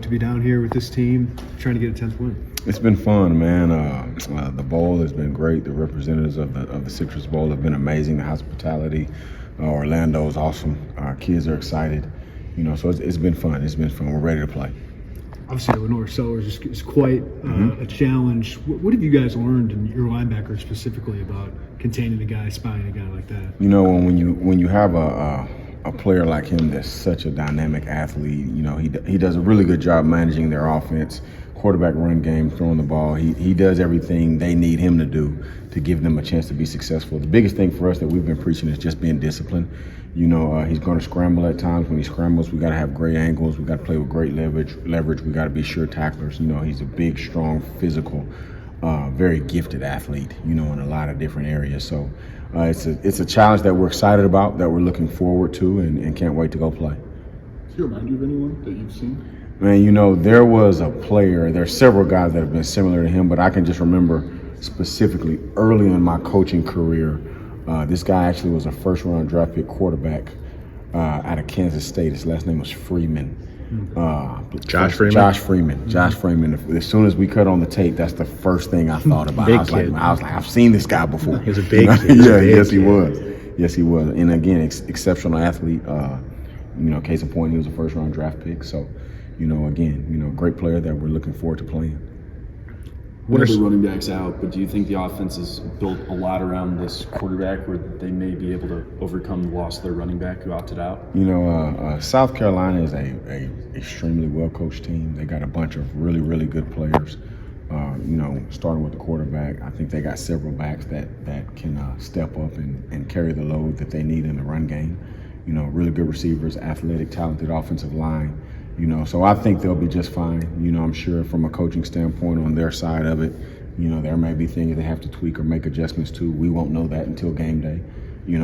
like to be down here with this team trying to get a 10th win? It's been fun, man. The bowl has been great. The representatives of the Citrus Bowl have been amazing. The hospitality, Orlando is awesome. Our kids are excited. So it's been fun. It's been fun. We're ready to play. Obviously, Lenore Sellers is quite a challenge. What have you guys learned in your linebackers specifically about containing a guy, spying a guy like that? When you have a player like him that's such a dynamic athlete, he does a really good job managing their offense, quarterback run game, throwing the ball. He does everything they need him to do to give them a chance to be successful. The biggest thing for us that we've been preaching is just being disciplined. He's going to scramble at times. When he scrambles, we got to have great angles. We got to play with great leverage. We got to be sure tacklers. He's a big, strong, physical, very gifted athlete. In a lot of different areas. So it's a challenge that we're excited about, that we're looking forward to, and can't wait to go play. Does he remind you of anyone that you've seen? Man, there was a player. There are several guys that have been similar to him, but I can just remember specifically early in my coaching career. This guy actually was a first-round draft pick quarterback out of Kansas State. His last name was Freeman. Josh Freeman? Josh Freeman. As soon as we cut on the tape, that's the first thing I thought about. Big I was kid. like, I've seen this guy before. He's a big kid. Yes, he was. Yes, he was. And again, exceptional athlete. Case in point, he was a first-round draft pick. So, great player that we're looking forward to playing. What are the running backs out, but do you think the offense is built a lot around this quarterback where they may be able to overcome the loss of their running back who opted out? South Carolina is a extremely well-coached team. They got a bunch of really, really good players. Starting with the quarterback, I think they got several backs that can step up and carry the load that they need in the run game. Really good receivers, athletic, talented offensive line. So I think they'll be just fine. I'm sure from a coaching standpoint on their side of it, there may be things they have to tweak or make adjustments to. We won't know that until game day,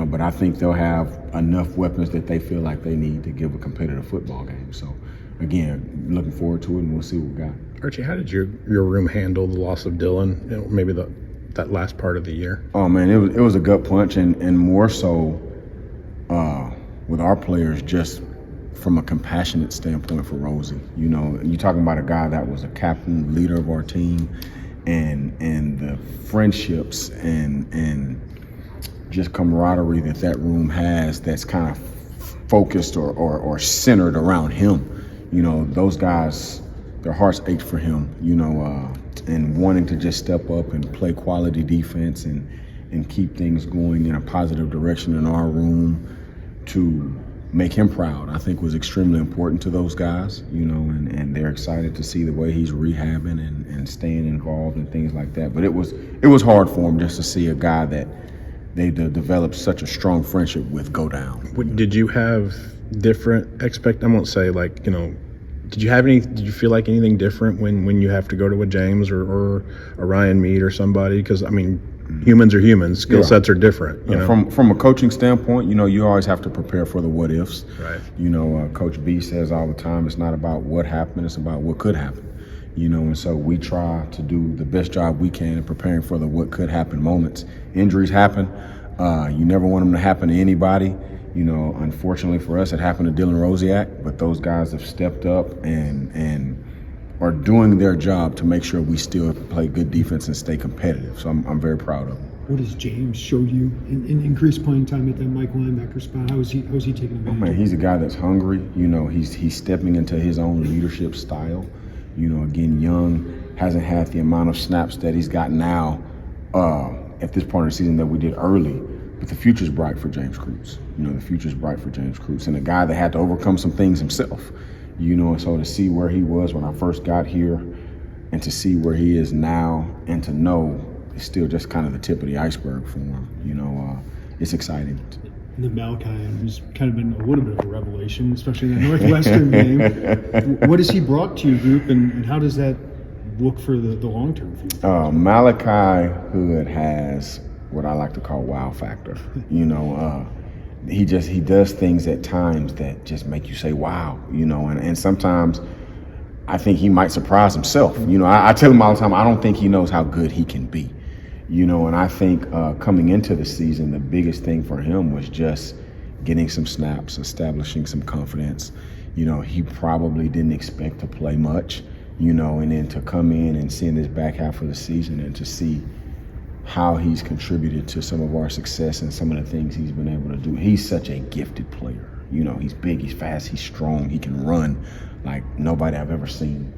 but I think they'll have enough weapons that they feel like they need to give a competitive football game. So, again, looking forward to it, and we'll see what we got. Archie, how did your room handle the loss of Dylan, maybe that last part of the year? Oh, man, it was a gut punch, and more so with our players, just from a compassionate standpoint for Rosie. You're talking about a guy that was a captain, leader of our team, and the friendships and just camaraderie that room has that's kind of focused or centered around him. Those guys, their hearts ached for him, and wanting to just step up and play quality defense and keep things going in a positive direction in our room to make him proud, I think was extremely important to those guys, and they're excited to see the way he's rehabbing and staying involved and things like that. But it was hard for him just to see a guy that they developed such a strong friendship with go down. Did you have different I won't say did you feel like anything different when you have to go to a James or a Ryan Mead or somebody? Because, humans are humans. Skill sets are different. From a coaching standpoint, you always have to prepare for the what ifs. Right. Coach B says all the time, it's not about what happened, it's about what could happen. And so we try to do the best job we can in preparing for the what could happen moments. Injuries happen. You never want them to happen to anybody. Unfortunately for us, it happened to Dylan Rosiak, but those guys have stepped up and are doing their job to make sure we still play good defense and stay competitive. So I'm very proud of them. What has James showed you in increased playing time at that Mike linebacker spot? How is he taking advantage? Oh, man, he's a guy that's hungry. He's stepping into his own leadership style. Again, young, hasn't had the amount of snaps that he's got now at this point of the season that we did early. But the future's bright for James Cruz. The future's bright for James Cruz. And a guy that had to overcome some things himself. And so to see where he was when I first got here and to see where he is now and to know it's still just kind of the tip of the iceberg for him, it's exciting. And then Malachi, who's kind of been a little bit of a revelation, especially in that Northwestern game. What has he brought to your group, and how does that look for the long-term future? Malachi Hood has what I like to call wow factor. He does things at times that just make you say wow, and sometimes I think he might surprise himself. I tell him all the time, I don't think he knows how good he can be, and I think coming into the season, the biggest thing for him was just getting some snaps, establishing some confidence, he probably didn't expect to play much, and then to come in and see in this back half of the season and to see how he's contributed to some of our success and some of the things he's been able to do. He's such a gifted player. He's big, he's fast, he's strong, he can run like nobody I've ever seen.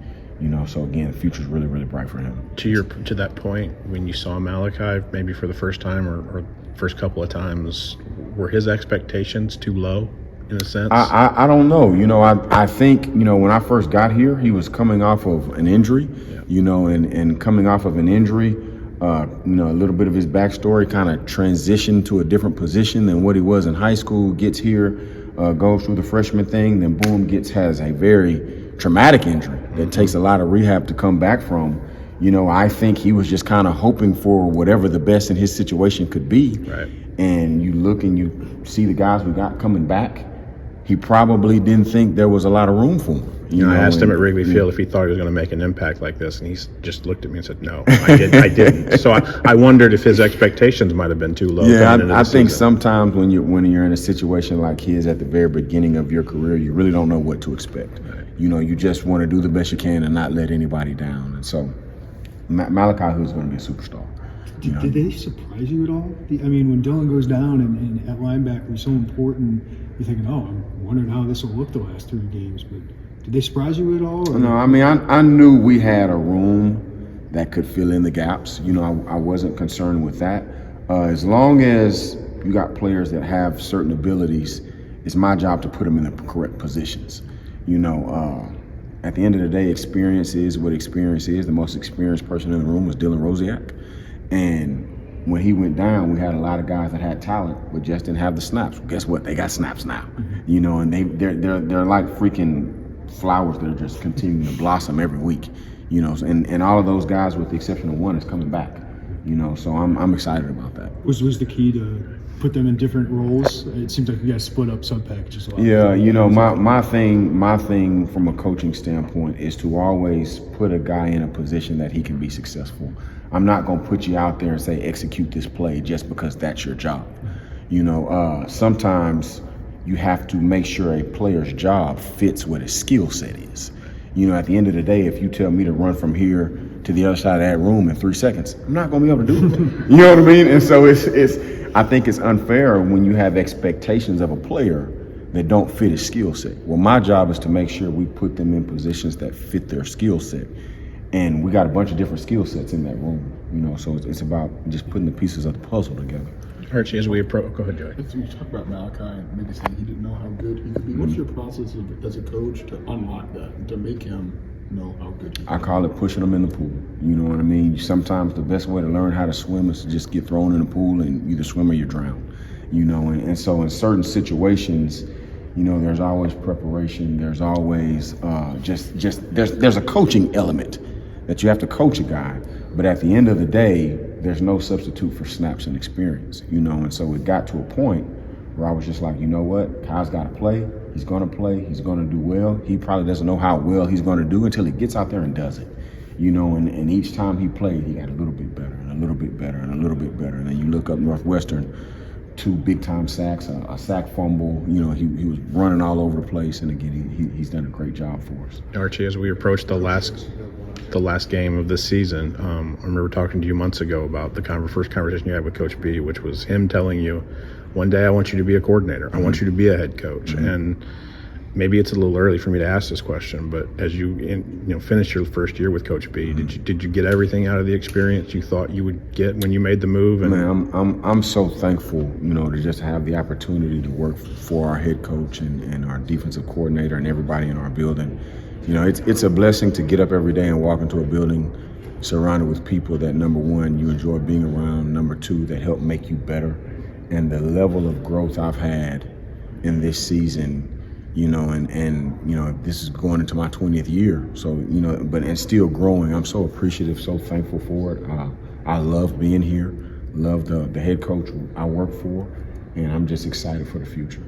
So again, the future's really, really bright for him. To that point, when you saw Malachi, maybe for the first time or first couple of times, were his expectations too low in a sense? I don't know. I think, when I first got here, he was coming off of an injury, and coming off of an injury, a little bit of his backstory kind of transitioned to a different position than what he was in high school, gets here, goes through the freshman thing, then boom, has a very traumatic injury that takes a lot of rehab to come back from. I think he was just kind of hoping for whatever the best in his situation could be. Right. And you look and you see the guys we got coming back. He probably didn't think there was a lot of room for him. I asked him at Wrigley Field if he thought he was going to make an impact like this, and he just looked at me and said, "No, I didn't." So I wondered if his expectations might have been too low. Yeah, I think sometimes when you're in a situation like his at the very beginning of your career, you really don't know what to expect. Right. You just want to do the best you can and not let anybody down. And so Malachi Hood's going to be a superstar. Did they surprise you at all? When Dylan goes down and at linebacker is so important, you're thinking, I'm wondering how this will look the last 3 games. But did they surprise you at all? Or? No, I knew we had a room that could fill in the gaps. I wasn't concerned with that. As long as you got players that have certain abilities, it's my job to put them in the correct positions. At the end of the day, experience is what experience is. The most experienced person in the room was Dylan Rosiak. And when he went down, we had a lot of guys that had talent, but just didn't have the snaps. Well, guess what? They got snaps now. And they're like freaking flowers that are just continuing to blossom every week. And all of those guys, with the exception of one, is coming back. So I'm excited about that. Was the key to put them in different roles? It seems like you guys split up sub packages a lot. Yeah, my thing from a coaching standpoint is to always put a guy in a position that he can be successful. I'm not going to put you out there and say execute this play just because that's your job. Sometimes you have to make sure a player's job fits what his skill set is. At the end of the day, if you tell me to run from here to the other side of that room in 3 seconds, I'm not going to be able to do it. You know what I mean? And so I think it's unfair when you have expectations of a player that don't fit his skill set. Well, my job is to make sure we put them in positions that fit their skill set. And we got a bunch of different skill sets in that room, so it's about just putting the pieces of the puzzle together. Archie, as we approach, go ahead, Joey. As you talk about Malachi and maybe saying he didn't know how good he could be, what's your process as a coach to unlock that, to make him know how good he is? I call it pushing them in the pool. You know what I mean? Sometimes the best way to learn how to swim is to just get thrown in the pool and either swim or you drown. And so in certain situations, there's always preparation. There's always there's a coaching element that you have to coach a guy. But at the end of the day, there's no substitute for snaps and experience, and so it got to a point where I was just like, you know what, Kyle's got to play. He's going to play. He's going to do well. He probably doesn't know how well he's going to do until he gets out there and does it, and each time he played, he got a little bit better and a little bit better and a little bit better. And then you look up Northwestern, 2 big-time sacks, a sack fumble. He was running all over the place, and again, he's done a great job for us. Archie, as we approach the last game of this season, I remember talking to you months ago about the first conversation you had with Coach B, which was him telling you, one day I want you to be a coordinator. I want you to be a head coach. Mm-hmm. And maybe it's a little early for me to ask this question, but as you finished your first year with Coach B, did you get everything out of the experience you thought you would get when you made the move? And Man, I'm so thankful, to just have the opportunity to work for our head coach and our defensive coordinator and everybody in our building. It's a blessing to get up every day and walk into a building surrounded with people that, number one, you enjoy being around, number two, that help make you better. And the level of growth I've had in this season, this is going into my 20th year. So, and still growing. I'm so appreciative, so thankful for it. I love being here, love the head coach I work for, and I'm just excited for the future.